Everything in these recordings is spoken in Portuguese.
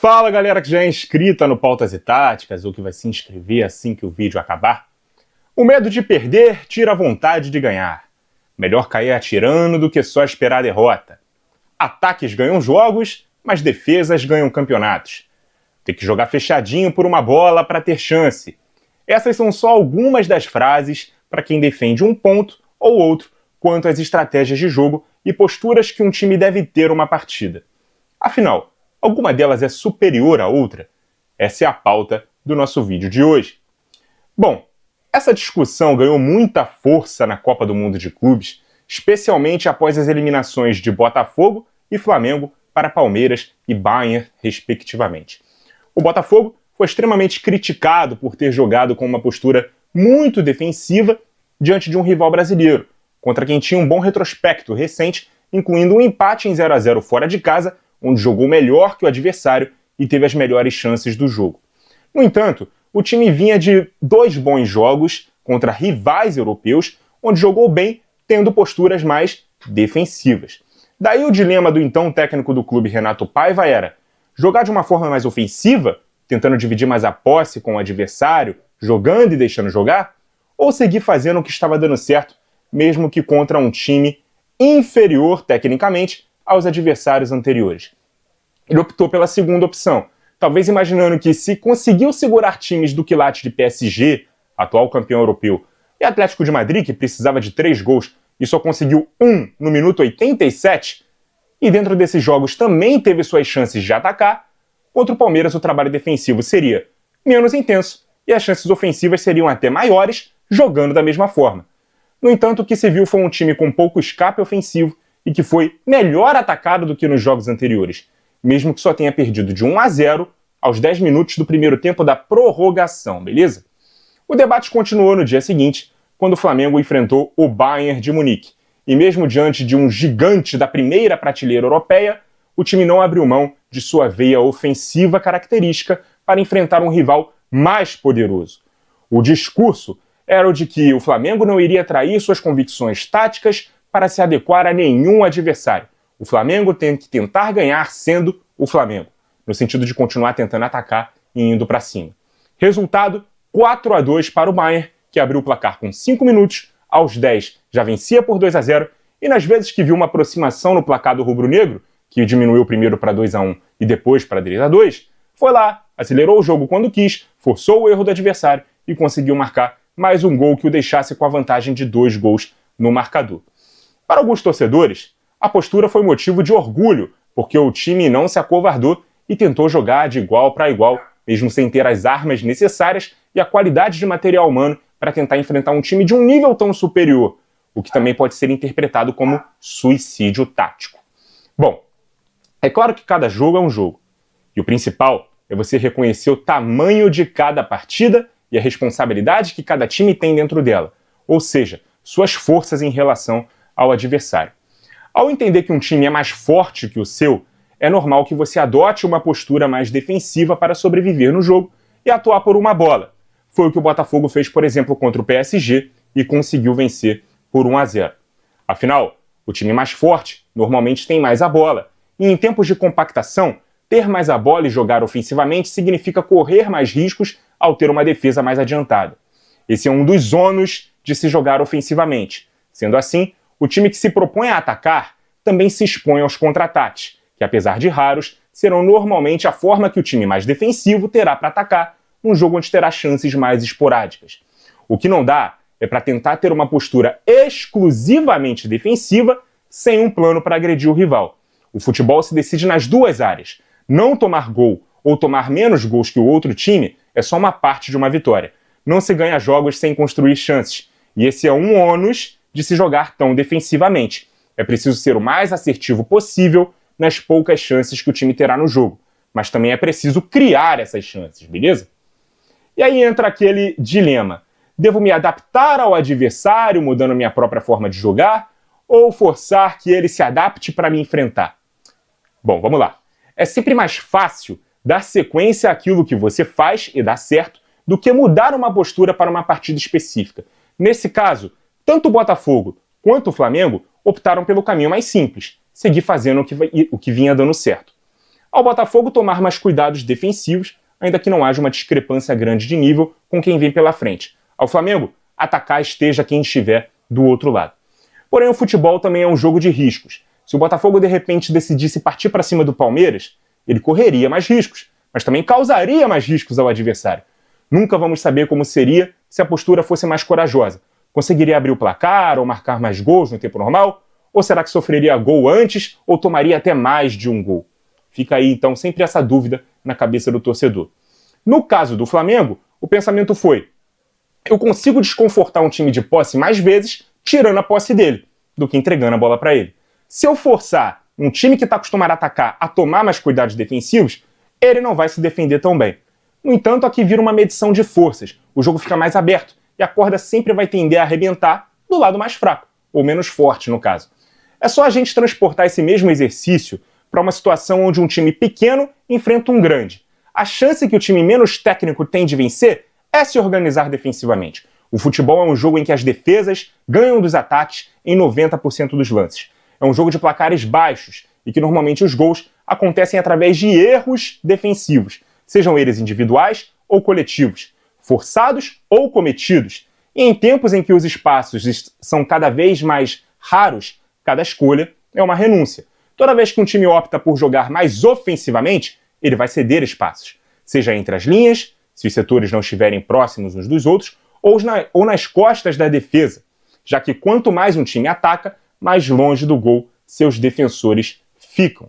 Fala galera que já é inscrita no Pautas e Táticas ou que vai se inscrever assim que o vídeo acabar. O medo de perder tira a vontade de ganhar. Melhor cair atirando do que só esperar a derrota. Ataques ganham jogos, mas defesas ganham campeonatos. Tem que jogar fechadinho por uma bola para ter chance. Essas são só algumas das frases para quem defende um ponto ou outro quanto às estratégias de jogo e posturas que um time deve ter uma partida. Afinal, alguma delas é superior à outra? Essa é a pauta do nosso vídeo de hoje. Bom, essa discussão ganhou muita força na Copa do Mundo de Clubes, especialmente após as eliminações de Botafogo e Flamengo para Palmeiras e Bayern, respectivamente. O Botafogo foi extremamente criticado por ter jogado com uma postura muito defensiva diante de um rival brasileiro, contra quem tinha um bom retrospecto recente, incluindo um empate em 0-0 fora de casa, onde jogou melhor que o adversário e teve as melhores chances do jogo. No entanto, o time vinha de 2 bons jogos contra rivais europeus, onde jogou bem, tendo posturas mais defensivas. Daí o dilema do então técnico do clube, Renato Paiva, era jogar de uma forma mais ofensiva, tentando dividir mais a posse com o adversário, jogando e deixando jogar, ou seguir fazendo o que estava dando certo, mesmo que contra um time inferior tecnicamente aos adversários anteriores. Ele optou pela segunda opção, talvez imaginando que se conseguiu segurar times do quilate de PSG, atual campeão europeu, e Atlético de Madrid, que precisava de 3 gols e só conseguiu 1 no minuto 87, e dentro desses jogos também teve suas chances de atacar, contra o Palmeiras o trabalho defensivo seria menos intenso e as chances ofensivas seriam até maiores, jogando da mesma forma. No entanto, o que se viu foi um time com pouco escape ofensivo e que foi melhor atacado do que nos jogos anteriores, mesmo que só tenha perdido de 1-0 aos 10 minutos do primeiro tempo da prorrogação, beleza? O debate continuou no dia seguinte, quando o Flamengo enfrentou o Bayern de Munique. E mesmo diante de um gigante da primeira prateleira europeia, o time não abriu mão de sua veia ofensiva característica para enfrentar um rival mais poderoso. O discurso era o de que o Flamengo não iria trair suas convicções táticas para se adequar a nenhum adversário. O Flamengo tem que tentar ganhar sendo o Flamengo, no sentido de continuar tentando atacar e indo para cima. Resultado, 4-2 para o Bayern, que abriu o placar com 5 minutos, aos 10 já vencia por 2-0, e nas vezes que viu uma aproximação no placar do rubro-negro, que diminuiu primeiro para 2-1 e depois para 3-2, foi lá, acelerou o jogo quando quis, forçou o erro do adversário e conseguiu marcar mais um gol que o deixasse com a vantagem de 2 gols no marcador. Para alguns torcedores, a postura foi motivo de orgulho, porque o time não se acovardou e tentou jogar de igual para igual, mesmo sem ter as armas necessárias e a qualidade de material humano para tentar enfrentar um time de um nível tão superior, o que também pode ser interpretado como suicídio tático. Bom, é claro que cada jogo é um jogo, e o principal é você reconhecer o tamanho de cada partida e a responsabilidade que cada time tem dentro dela, ou seja, suas forças em relação ao adversário. Ao entender que um time é mais forte que o seu, é normal que você adote uma postura mais defensiva para sobreviver no jogo e atuar por uma bola. Foi o que o Botafogo fez, por exemplo, contra o PSG e conseguiu vencer por 1-0. Afinal, o time mais forte normalmente tem mais a bola, e em tempos de compactação, ter mais a bola e jogar ofensivamente significa correr mais riscos ao ter uma defesa mais adiantada. Esse é um dos ônus de se jogar ofensivamente. Sendo assim, o time que se propõe a atacar também se expõe aos contra-ataques, que apesar de raros, serão normalmente a forma que o time mais defensivo terá para atacar num jogo onde terá chances mais esporádicas. O que não dá é para tentar ter uma postura exclusivamente defensiva sem um plano para agredir o rival. O futebol se decide nas duas áreas. Não tomar gol ou tomar menos gols que o outro time é só uma parte de uma vitória. Não se ganha jogos sem construir chances. E esse é um ônus de se jogar tão defensivamente. É preciso ser o mais assertivo possível nas poucas chances que o time terá no jogo. Mas também é preciso criar essas chances, beleza? E aí entra aquele dilema. Devo me adaptar ao adversário, mudando minha própria forma de jogar, ou forçar que ele se adapte para me enfrentar? Bom, vamos lá. É sempre mais fácil dar sequência àquilo que você faz e dá certo do que mudar uma postura para uma partida específica. Nesse caso, tanto o Botafogo quanto o Flamengo optaram pelo caminho mais simples, seguir fazendo o que vinha dando certo. ao Botafogo tomar mais cuidados defensivos, ainda que não haja uma discrepância grande de nível com quem vem pela frente. Ao Flamengo, atacar esteja quem estiver do outro lado. Porém, o futebol também é um jogo de riscos. Se o Botafogo de repente decidisse partir para cima do Palmeiras, ele correria mais riscos, mas também causaria mais riscos ao adversário. Nunca vamos saber como seria se a postura fosse mais corajosa. Conseguiria abrir o placar ou marcar mais gols no tempo normal? Ou será que sofreria gol antes ou tomaria até mais de um gol? Fica aí, então, sempre essa dúvida na cabeça do torcedor. No caso do Flamengo, o pensamento foi: eu consigo desconfortar um time de posse mais vezes tirando a posse dele, do que entregando a bola para ele. Se eu forçar um time que está acostumado a atacar a tomar mais cuidados defensivos, ele não vai se defender tão bem. No entanto, aqui vira uma medição de forças. O jogo fica mais aberto e a corda sempre vai tender a arrebentar do lado mais fraco, ou menos forte no caso. É só a gente transportar esse mesmo exercício para uma situação onde um time pequeno enfrenta um grande. A chance que o time menos técnico tem de vencer é se organizar defensivamente. O futebol é um jogo em que as defesas ganham dos ataques em 90% dos lances. É um jogo de placares baixos e que normalmente os gols acontecem através de erros defensivos, sejam eles individuais ou coletivos, forçados ou cometidos. E em tempos em que os espaços são cada vez mais raros, cada escolha é uma renúncia. Toda vez que um time opta por jogar mais ofensivamente, ele vai ceder espaços, seja entre as linhas, se os setores não estiverem próximos uns dos outros, ou nas costas da defesa, já que quanto mais um time ataca, mais longe do gol seus defensores ficam.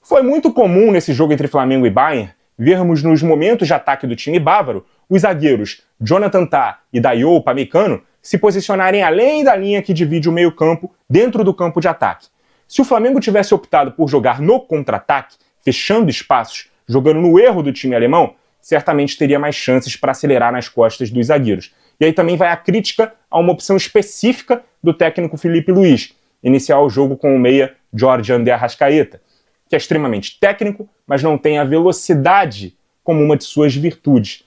Foi muito comum nesse jogo entre Flamengo e Bayern vermos nos momentos de ataque do time bávaro os zagueiros Jonathan Tah e Dayot Upamecano se posicionarem além da linha que divide o meio-campo dentro do campo de ataque. Se o Flamengo tivesse optado por jogar no contra-ataque, fechando espaços, jogando no erro do time alemão, certamente teria mais chances para acelerar nas costas dos zagueiros. E aí também vai a crítica a uma opção específica do técnico Felipe Luiz, iniciar o jogo com o meia Jorge André Arrascaeta, que é extremamente técnico, mas não tem a velocidade como uma de suas virtudes.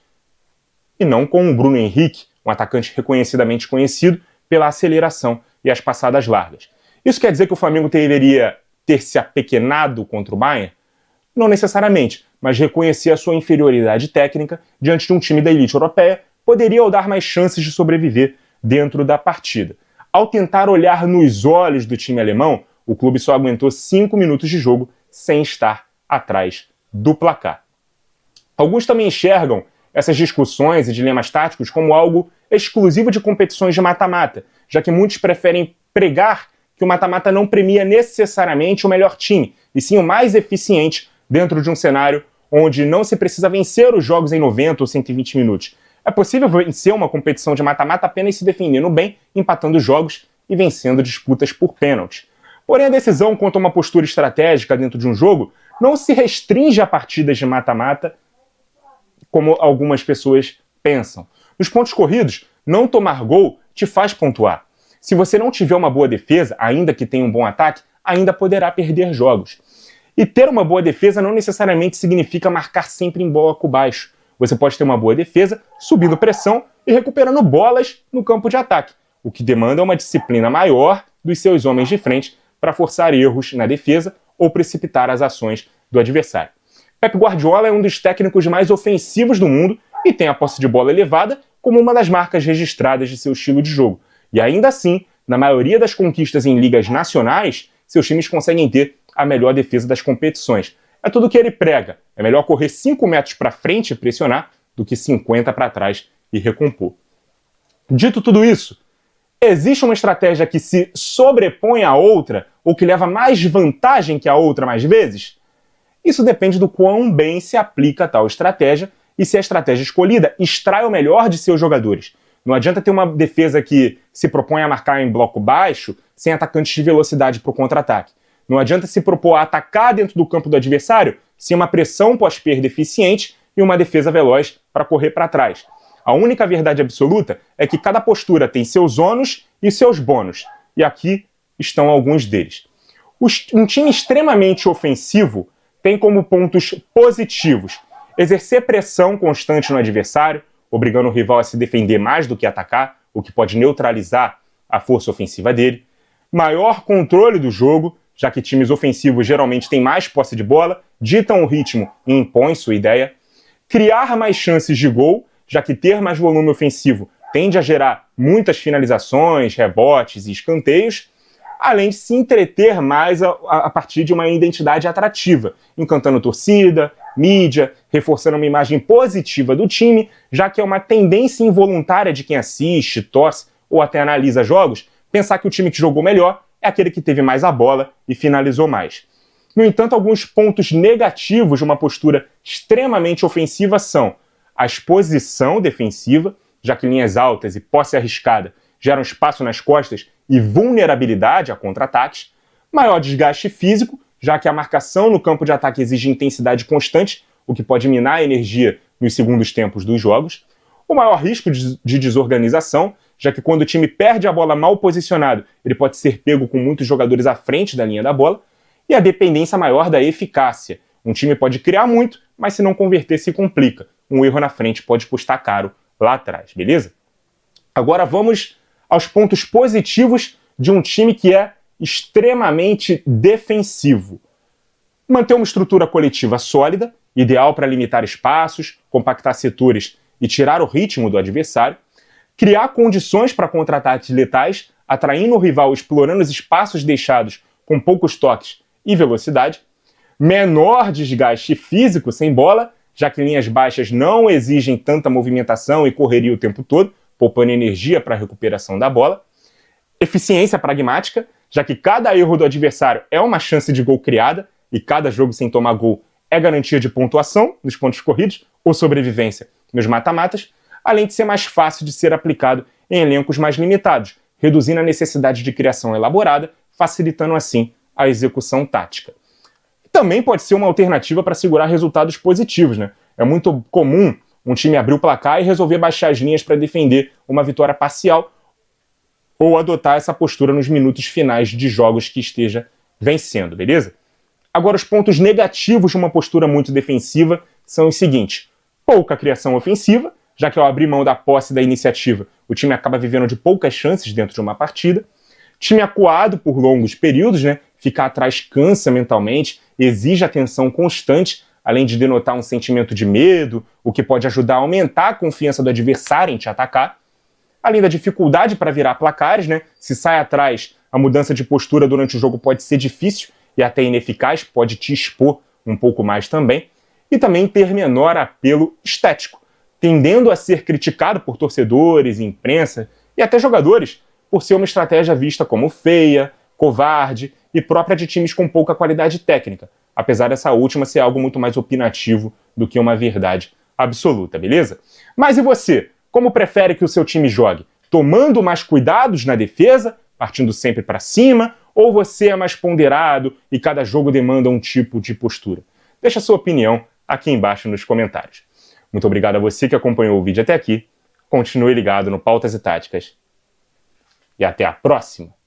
E não com o Bruno Henrique, um atacante reconhecidamente conhecido pela aceleração e as passadas largas. Isso quer dizer que o Flamengo deveria ter se apequenado contra o Bayern? Não necessariamente, mas reconhecer a sua inferioridade técnica diante de um time da elite europeia poderia dar mais chances de sobreviver dentro da partida. Ao tentar olhar nos olhos do time alemão, o clube só aguentou 5 minutos de jogo sem estar atrás do placar. Alguns também enxergam essas discussões e dilemas táticos como algo exclusivo de competições de mata-mata, já que muitos preferem pregar que o mata-mata não premia necessariamente o melhor time, e sim o mais eficiente dentro de um cenário onde não se precisa vencer os jogos em 90 ou 120 minutos. É possível vencer uma competição de mata-mata apenas se defendendo bem, empatando jogos e vencendo disputas por pênalti. Porém, a decisão quanto a uma postura estratégica dentro de um jogo não se restringe a partidas de mata-mata, como algumas pessoas pensam. Nos pontos corridos, não tomar gol te faz pontuar. Se você não tiver uma boa defesa, ainda que tenha um bom ataque, ainda poderá perder jogos. E ter uma boa defesa não necessariamente significa marcar sempre em bloco baixo. Você pode ter uma boa defesa, subindo pressão e recuperando bolas no campo de ataque, o que demanda uma disciplina maior dos seus homens de frente para forçar erros na defesa ou precipitar as ações do adversário. Pep Guardiola é um dos técnicos mais ofensivos do mundo e tem a posse de bola elevada como uma das marcas registradas de seu estilo de jogo. E ainda assim, na maioria das conquistas em ligas nacionais, seus times conseguem ter a melhor defesa das competições. É tudo o que ele prega. É melhor correr 5 metros para frente e pressionar do que 50 para trás e recompor. Dito tudo isso, existe uma estratégia que se sobrepõe à outra ou que leva mais vantagem que a outra mais vezes? Isso depende do quão bem se aplica tal estratégia e se a estratégia escolhida extrai o melhor de seus jogadores. Não adianta ter uma defesa que se propõe a marcar em bloco baixo sem atacantes de velocidade para o contra-ataque. Não adianta se propor a atacar dentro do campo do adversário sem uma pressão pós-perda eficiente e uma defesa veloz para correr para trás. A única verdade absoluta é que cada postura tem seus ônus e seus bônus. E aqui estão alguns deles. Um time extremamente ofensivo tem como pontos positivos exercer pressão constante no adversário, obrigando o rival a se defender mais do que atacar, o que pode neutralizar a força ofensiva dele. Maior controle do jogo, já que times ofensivos geralmente têm mais posse de bola ditam o ritmo e impõem sua ideia, criar mais chances de gol, já que ter mais volume ofensivo tende a gerar muitas finalizações, rebotes e escanteios, além de se entreter mais a partir de uma identidade atrativa, encantando torcida, mídia, reforçando uma imagem positiva do time, já que é uma tendência involuntária de quem assiste, torce ou até analisa jogos, pensar que o time que jogou melhor é aquele que teve mais a bola e finalizou mais. No entanto, alguns pontos negativos de uma postura extremamente ofensiva são a exposição defensiva, já que linhas altas e posse arriscada geram espaço nas costas e vulnerabilidade a contra-ataques, maior desgaste físico, já que a marcação no campo de ataque exige intensidade constante, o que pode minar a energia nos segundos tempos dos jogos, o maior risco de desorganização, já que quando o time perde a bola mal posicionado, ele pode ser pego com muitos jogadores à frente da linha da bola, e a dependência maior da eficácia. Um time pode criar muito, mas se não converter se complica. Um erro na frente pode custar caro lá atrás, beleza? Agora vamos aos pontos positivos de um time que é extremamente defensivo. Manter uma estrutura coletiva sólida, ideal para limitar espaços, compactar setores e tirar o ritmo do adversário. Criar condições para contra-ataques letais, atraindo o rival, explorando os espaços deixados com poucos toques e velocidade. Menor desgaste físico sem bola, já que linhas baixas não exigem tanta movimentação e correria o tempo todo, poupando energia para a recuperação da bola. Eficiência pragmática, já que cada erro do adversário é uma chance de gol criada e cada jogo sem tomar gol é garantia de pontuação nos pontos corridos ou sobrevivência nos mata-matas, além de ser mais fácil de ser aplicado em elencos mais limitados, reduzindo a necessidade de criação elaborada, facilitando assim a execução tática. Também pode ser uma alternativa para segurar resultados positivos, né? É muito comum um time abrir o placar e resolver baixar as linhas para defender uma vitória parcial ou adotar essa postura nos minutos finais de jogos que esteja vencendo, beleza? Agora, os pontos negativos de uma postura muito defensiva são os seguintes: pouca criação ofensiva, já que ao abrir mão da posse da iniciativa, o time acaba vivendo de poucas chances dentro de uma partida. Time acuado por longos períodos, né? Ficar atrás cansa mentalmente, exige atenção constante, além de denotar um sentimento de medo, o que pode ajudar a aumentar a confiança do adversário em te atacar. Além da dificuldade para virar placares, né? Se sai atrás, a mudança de postura durante o jogo pode ser difícil e até ineficaz, pode te expor um pouco mais também. E também ter menor apelo estético, tendendo a ser criticado por torcedores, imprensa e até jogadores, por ser uma estratégia vista como feia, covarde e própria de times com pouca qualidade técnica, apesar dessa última ser algo muito mais opinativo do que uma verdade absoluta, beleza? Mas e você? Como prefere que o seu time jogue? Tomando mais cuidados na defesa, partindo sempre para cima, ou você é mais ponderado e cada jogo demanda um tipo de postura? Deixa a sua opinião aqui embaixo nos comentários. Muito obrigado a você que acompanhou o vídeo até aqui. Continue ligado no Pautas e Táticas. E até a próxima!